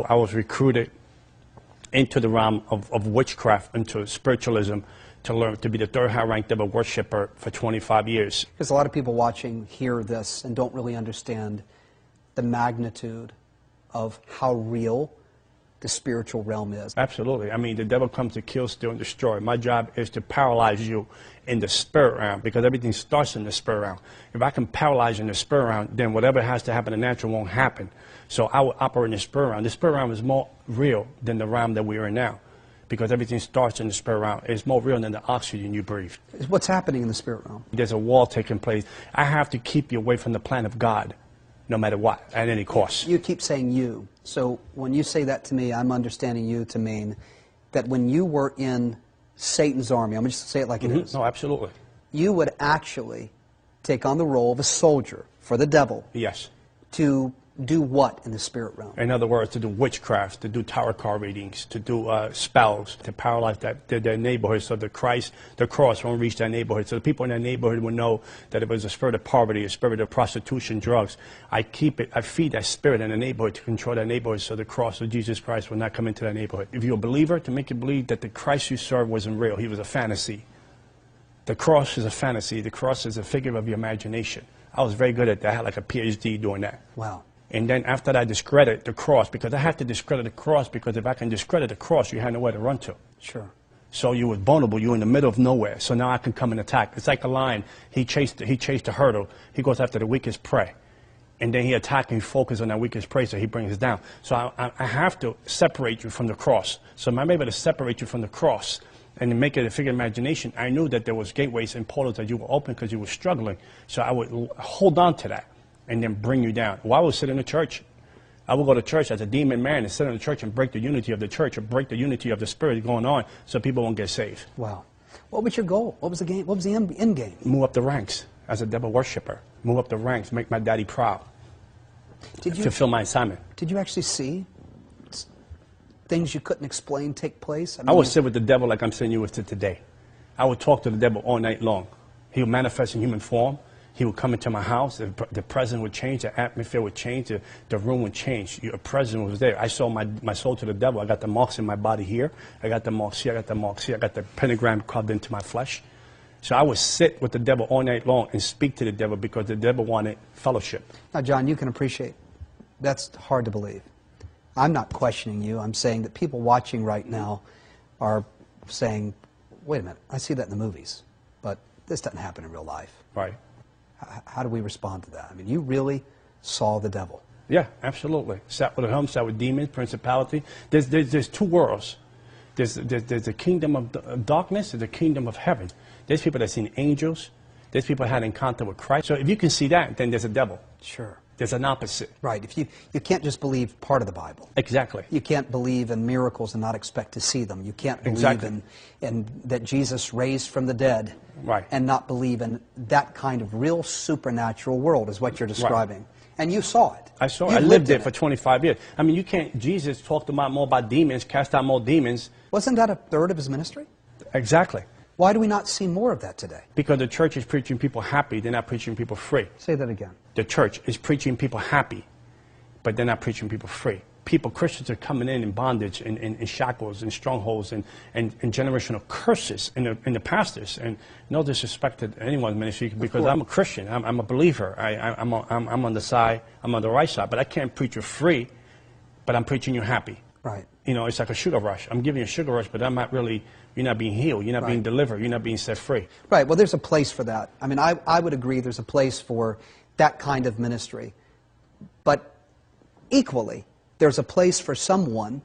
I was recruited into the realm of witchcraft, into spiritualism, to learn to be the third high-ranked devil worshiper for 25 years. Because a lot of people watching hear this and don't really understand the magnitude of how real the spiritual realm is. Absolutely. I mean, the devil comes to kill, steal, and destroy. My job is to paralyze you in the spirit realm, because everything starts in the spirit realm. If I can paralyze you in the spirit realm, then whatever has to happen in the natural won't happen. So I will operate in the spirit realm. The spirit realm is more real than the realm that we are in now, because everything starts in the spirit realm. It's more real than the oxygen you breathe. What's happening in the spirit realm? There's a war taking place. I have to keep you away from the plan of God, no matter what, at any cost. You keep saying you. So when you say that to me, I'm understanding you to mean that when you were in Satan's army, I'm just going to say it like it is. No, absolutely. You would actually take on the role of a soldier for the devil. Yes. To do what in the spirit realm? In other words, to do witchcraft, to do tarot card readings, to do spells, to paralyze their neighborhood, so the cross won't reach that neighborhood. So the people in that neighborhood will know that it was a spirit of poverty, a spirit of prostitution, drugs. I feed that spirit in the neighborhood to control that neighborhood, so the cross of Jesus Christ will not come into that neighborhood. If you're a believer, to make you believe that the Christ you serve wasn't real, he was a fantasy. The cross is a fantasy. The cross is a figure of your imagination. I was very good at that. I had like a PhD doing that. Wow. And then after that, I discredit the cross, because I have to discredit the cross, because if I can discredit the cross, you have nowhere to run to. Sure. So you were vulnerable. You were in the middle of nowhere. So now I can come and attack. It's like a lion. He chased the hurdle. He goes after the weakest prey. And then he attacks and he focuses on that weakest prey, so he brings us down. So I have to separate you from the cross. So I'm able to separate you from the cross and to make it a figure of imagination. I knew that there was gateways and portals that you were open because you were struggling. So I would hold on to that and then bring you down. Well, I would sit in the church. I would go to church as a demon man and sit in the church and break the unity of the church, or break the unity of the spirit going on, so people won't get saved. Wow. What was your goal? What was the game? What was the end game? Move up the ranks as a devil worshiper. Move up the ranks, make my daddy proud. Did you fulfill my assignment? Did you actually see things you couldn't explain take place? I would sit with the devil like I'm sitting you with today. I would talk to the devil all night long. He would manifest in human form. He would come into my house. The presence would change. The atmosphere would change. The room would change. Your presence was there. I sold my soul to the devil. I got the marks in my body here. I got the marks here. I got the marks here. I got the pentagram carved into my flesh. So I would sit with the devil all night long and speak to the devil, because the devil wanted fellowship. Now, John, you can appreciate that's hard to believe. I'm not questioning you. I'm saying that people watching right now are saying, wait a minute, I see that in the movies, but this doesn't happen in real life. Right. How do we respond to that? I mean, you really saw the devil. Yeah, absolutely. Sat with him, sat with demons, principality. There's two worlds. There's the kingdom of darkness and the kingdom of heaven. There's people that seen angels. There's people that had an encounter with Christ. So if you can see that, then there's a devil. Sure. There's an opposite. Right. If you can't just believe part of the Bible. Exactly. You can't believe in miracles and not expect to see them. You can't believe in that Jesus raised from the dead. Right. And not believe in that kind of real supernatural world is what you're describing. Right. And you saw it. I saw it. I lived it for 25 years. I mean, you can't, Jesus talked more about demons, cast out more demons. Wasn't that a third of his ministry? Exactly. Why do we not see more of that today? Because the church is preaching people happy, they're not preaching people free. Say that again. The church is preaching people happy, but they're not preaching people free. Christians are coming in bondage, in shackles, and strongholds, and generational curses in the pastors. And no disrespect to anyone's ministry, because I'm a Christian, I'm a believer. I'm on the side, I'm on the right side, but I can't preach you free, but I'm preaching you happy. Right. You know, it's like a sugar rush. I'm giving you a sugar rush, but I'm not really, you're not being healed, you're not being delivered, you're not being set free. Right, well, there's a place for that. I mean, I would agree there's a place for that kind of ministry. But equally, there's a place for someone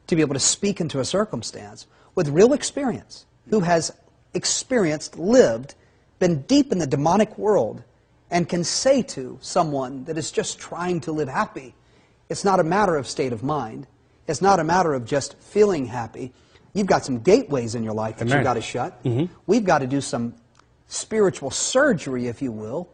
to be able to speak into a circumstance with real experience, who has experienced, lived, been deep in the demonic world, and can say to someone that is just trying to live happy, it's not a matter of state of mind. It's not a matter of just feeling happy. You've got some gateways in your life that you've got to shut. We've got to do some spiritual surgery, if you will,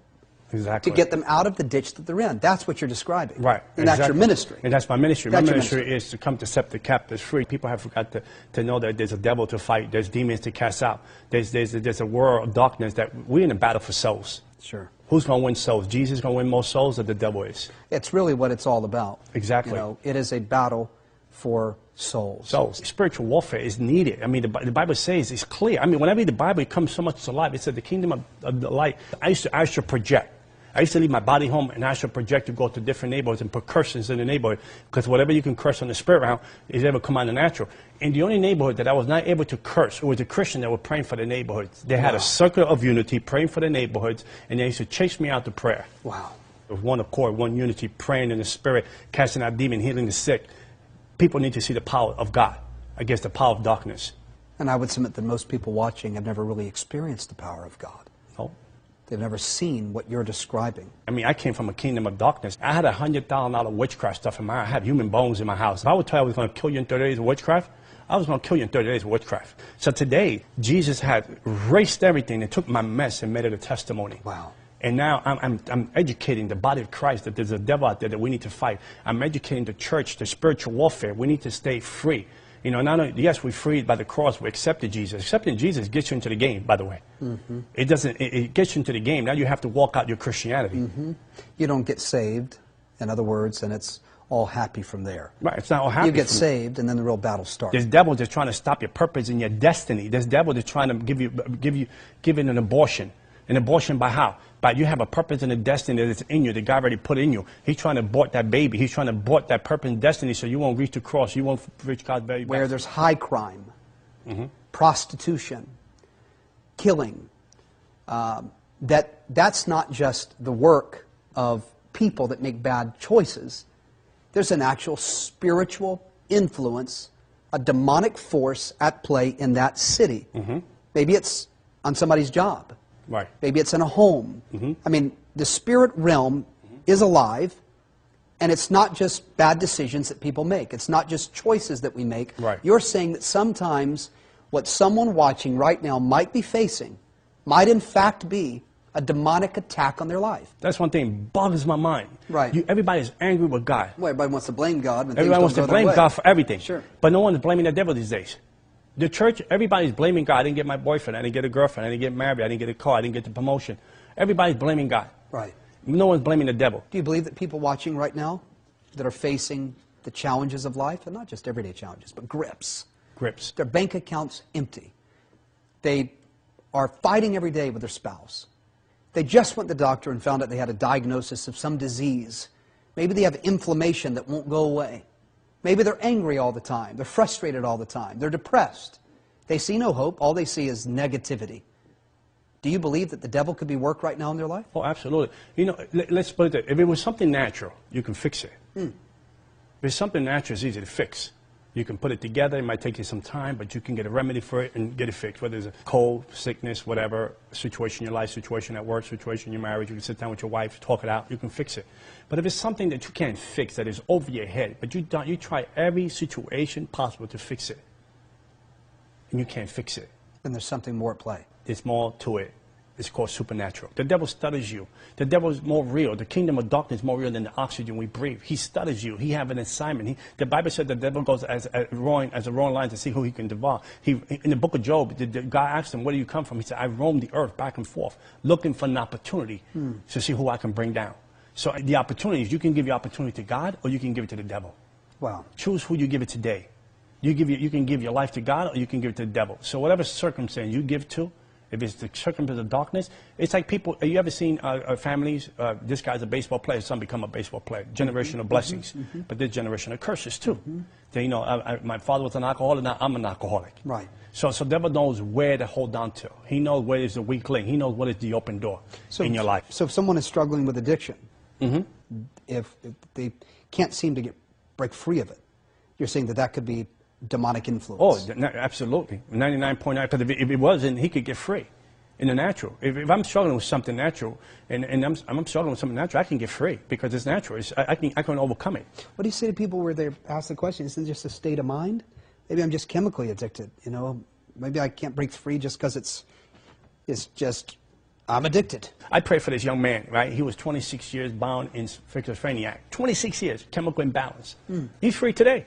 Exactly. to get them out of the ditch that they're in. That's what you're describing. Right. And that's your ministry. And that's my ministry. That's my your ministry is to come to set the captives free. People have forgot to know that there's a devil to fight. There's demons to cast out. There's a world of darkness that we're in a battle for souls. Sure. Who's going to win souls? Jesus going to win more souls, or the devil is? It's really what it's all about. Exactly. You know, it is a battle for souls. Souls. Spiritual warfare is needed. I mean, the Bible says it's clear. I mean, when I read the Bible, it comes so much to life. It said the kingdom of the light. I used to project. I used to leave my body home, and I used to project to go to different neighborhoods and put curses in the neighborhood, because whatever you can curse on the spirit realm is able to come out of the natural. In the only neighborhood that I was not able to curse, it was a Christian that were praying for the neighborhoods. They had a circle of unity, praying for the neighborhoods, and they used to chase me out to prayer. Wow. It was one accord, one unity, praying in the spirit, casting out demons, healing the sick. People need to see the power of God against the power of darkness. And I would submit that most people watching have never really experienced the power of God. No. They've never seen what you're describing. I mean, I came from a kingdom of darkness. I had $100,000 witchcraft stuff in my house. I had human bones in my house. If I would tell you I was going to kill you in 30 days of witchcraft, I was going to kill you in 30 days of witchcraft. So today, Jesus had erased everything and took my mess and made it a testimony. Wow. And now I'm educating the body of Christ that there's a devil out there that we need to fight. I'm educating the church, the spiritual warfare. We need to stay free. You know, not only, yes, we're freed by the cross, we accepted Jesus. Accepting Jesus gets you into the game, by the way. Mm-hmm. It gets you into the game. Now you have to walk out your Christianity. Mm-hmm. You don't get saved, in other words, and it's all happy from there. Right, it's not all happy. You get saved, and then the real battle starts. There's devil that's trying to stop your purpose and your destiny. There's devil that's trying to give it an abortion. An abortion by how? By you have a purpose and a destiny that's in you, that God already put in you. He's trying to abort that baby. He's trying to abort that purpose and destiny so you won't reach the cross. You won't reach God's very best. Where there's high crime, prostitution, killing, that's not just the work of people that make bad choices. There's an actual spiritual influence, a demonic force at play in that city. Maybe it's on somebody's job. Right. Maybe it's in a home. I mean, the spirit realm is alive, and it's not just bad decisions that people make. It's not just choices that we make. Right. You're saying that sometimes what someone watching right now might be facing might in fact be a demonic attack on their life. That's one thing bothers my mind. Right. Everybody's angry with God. Well, everybody wants to blame God. When Everybody wants to blame God for everything. Sure. But no one's blaming the devil these days. The church, everybody's blaming God. I didn't get my boyfriend. I didn't get a girlfriend. I didn't get married. I didn't get a car. I didn't get the promotion. Everybody's blaming God. Right. No one's blaming the devil. Do you believe that people watching right now that are facing the challenges of life, and not just everyday challenges, but grips? Grips. Their bank accounts empty. They are fighting every day with their spouse. They just went to the doctor and found out they had a diagnosis of some disease. Maybe they have inflammation that won't go away. Maybe they're angry all the time. They're frustrated all the time. They're depressed. They see no hope. All they see is negativity. Do you believe that the devil could be worked right now in their life? Oh, absolutely. You know, let's put it there. If it was something natural, you can fix it. If it's something natural, it's easy to fix. You can put it together. It might take you some time, but you can get a remedy for it and get it fixed. Whether it's a cold, sickness, whatever, situation in your life, situation at work, situation in your marriage, you can sit down with your wife, talk it out, you can fix it. But if it's something that you can't fix, that is over your head, but you try every situation possible to fix it, and you can't fix it. Then there's something more at play. There's more to it. It's called supernatural. The devil studies you. The devil is more real. The kingdom of darkness is more real than the oxygen we breathe. He studies you. He has an assignment. The Bible said the devil goes as a roaring lion to see who he can devour. In the book of Job, God asked him, where do you come from? He said, I roam the earth back and forth, looking for an opportunity to see who I can bring down. So the opportunities, you can give your opportunity to God, or you can give it to the devil. Wow. Choose who you give it today. You can give your life to God, or you can give it to the devil. So whatever circumstance you give to, if it's the circumstance of darkness, it's like people, have you ever seen families, this guy's a baseball player, son become a baseball player, generational blessings, but there's generational curses too. They, you know, my father was an alcoholic, now I'm an alcoholic. Right. So devil knows where to hold on to. He knows where is the weak link. He knows what is the open door in your life. So if someone is struggling with addiction, if they can't seem to break free of it, you're saying that could be demonic influence. Oh, absolutely. 99.9%. Because if it wasn't, he could get free in the natural. If I'm struggling with something natural, and I'm struggling with something natural, I can get free because it's natural. I can overcome it. What do you say to people where they ask the question, isn't it just a state of mind? Maybe I'm just chemically addicted, you know? Maybe I can't break free just because it's just I'm addicted. I prayed for this young man, right? He was 26 years bound in schizophrenia. 26 years, chemical imbalance. He's free today.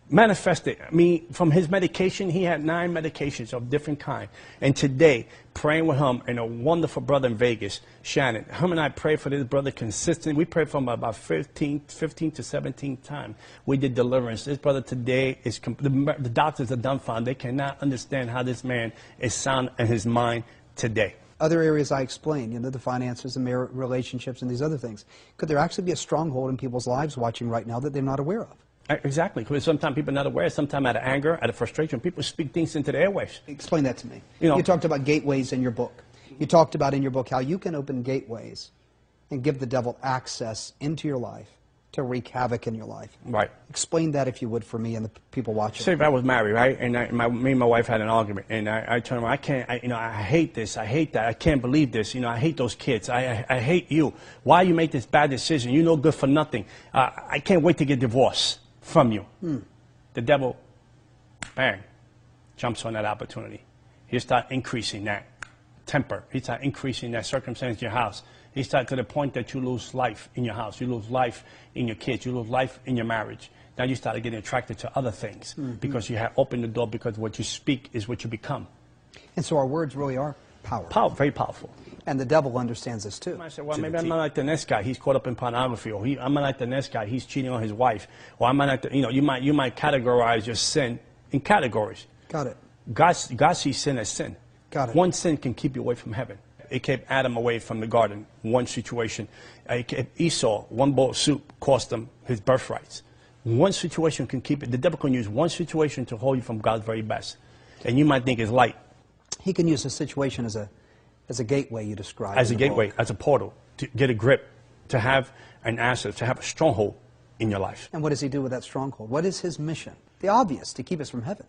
Manifested. I mean, from his medication, he had 9 medications of different kind. And today, praying with him and a wonderful brother in Vegas, Shannon, him and I prayed for this brother consistently. We prayed for him about 15 to 17 times. We did deliverance. This brother today is, the doctors are dumbfounded. They cannot understand how this man is sound in his mind today. Other areas I explained, the finances and marriage relationships and these other things. Could there actually be a stronghold in people's lives watching right now that they're not aware of? Exactly, because sometimes people are not aware, sometimes out of anger, out of frustration, people speak things into the airwaves. Explain that to me. You talked about gateways in your book. You talked about in your book how you can open gateways and give the devil access into your life to wreak havoc in your life. Right. Explain that, if you would, for me and the people watching. Say if I was married, right, and me and my wife had an argument, and I told her, I can't, I hate this, I hate that, I can't believe this, I hate those kids, I hate you. Why you make this bad decision? You're no good for nothing. I can't wait to get divorced from you. The devil, bang, jumps on that opportunity. He start increasing that temper. He start increasing that circumstance in your house. He start to the point that you lose life in your house. You lose life in your kids. You lose life in your marriage. Now you start getting attracted to other things because you have opened the door, because what you speak is what you become. And so our words really are powerful. Very powerful. And the devil understands this too. I said, well, maybe I'm not like the next guy. He's caught up in pornography. Or I'm not like the next guy. He's cheating on his wife. Or I'm not like the, you might categorize your sin in categories. Got it. God sees sin as sin. Got it. One sin can keep you away from heaven. It kept Adam away from the garden. One situation. It kept Esau, one bowl of soup cost him his birthrights. One situation can keep it. The devil can use one situation to hold you from God's very best. And you might think it's light. He can use a situation as a gateway, you described. As a gateway, as a portal, to get a grip, to have an asset, to have a stronghold in your life. And what does he do with that stronghold? What is his mission? The obvious, to keep us from heaven.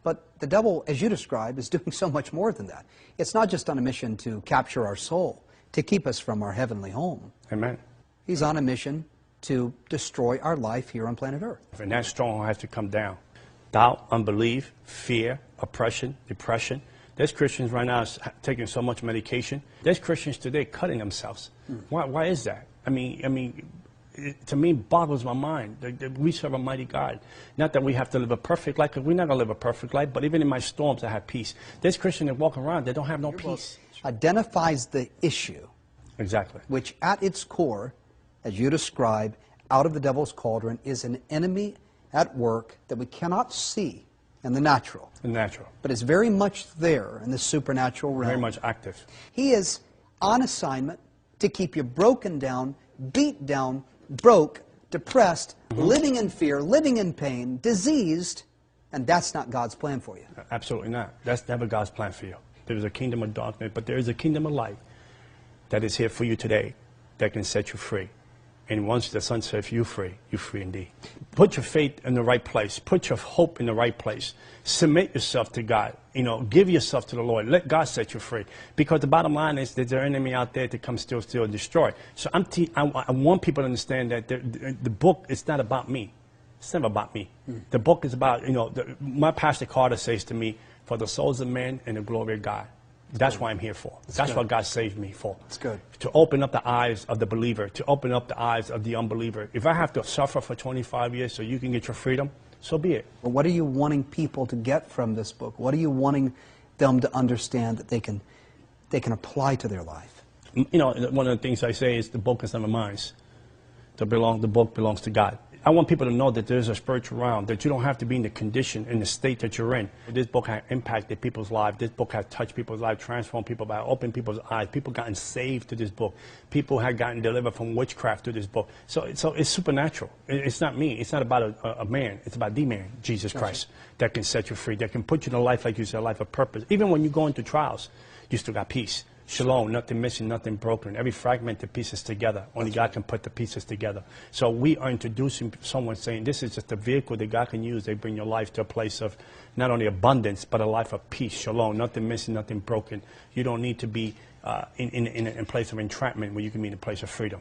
But the devil, as you described, is doing so much more than that. It's not just on a mission to capture our soul, to keep us from our heavenly home. Amen. He's on a mission to destroy our life here on planet Earth. And that stronghold has to come down. Doubt, unbelief, fear, oppression, depression. There's Christians right now taking so much medication. There's Christians today cutting themselves. Why is that? I mean, to me, it boggles my mind. We serve a mighty God. Not that we have to live a perfect life, because we're not going to live a perfect life, but even in my storms, I have peace. There's Christians that walk around, they don't have no peace. Identifies the issue. Exactly. Which at its core, as you describe, out of the devil's cauldron, is an enemy at work that we cannot see in the natural. The natural. But it's very much there in the supernatural realm. Very much active. He is on assignment to keep you broken down, beat down, broke, depressed, living in fear, living in pain, diseased, and that's not God's plan for you. Absolutely not. That's never God's plan for you. There is a kingdom of darkness, but there is a kingdom of light that is here for you today that can set you free. And once the Son sets you free indeed. Put your faith in the right place. Put your hope in the right place. Submit yourself to God. Give yourself to the Lord. Let God set you free. Because the bottom line is that there's an enemy out there to come steal, and destroy. So I want people to understand that the book is not about me. It's never about me. The book is about, my Pastor Carter says to me, for the souls of men and the glory of God. That's what I'm here for. That's what God saved me for. That's good. To open up the eyes of the believer, to open up the eyes of the unbeliever. If I have to suffer for 25 years so you can get your freedom, so be it. Well, what are you wanting people to get from this book? What are you wanting them to understand that they can apply to their life? One of the things I say is the book is never mine. The book belongs to God. I want people to know that there's a spiritual realm, that you don't have to be in the condition, in the state that you're in. This book has impacted people's lives. This book has touched people's lives, transformed people, by opening people's eyes. People gotten saved to this book. People have gotten delivered from witchcraft to this book. So it's supernatural. It's not me. It's not about a man. It's about the man, Jesus Christ, that can set you free, that can put you in a life, like you said, a life of purpose. Even when you go into trials, you still got peace. Shalom, nothing missing, nothing broken. Every fragmented pieces together. Only God can put the pieces together. So we are introducing someone saying this is just a vehicle that God can use. They bring your life to a place of not only abundance, but a life of peace. Shalom, nothing missing, nothing broken. You don't need to be in a place of entrapment where you can be in a place of freedom.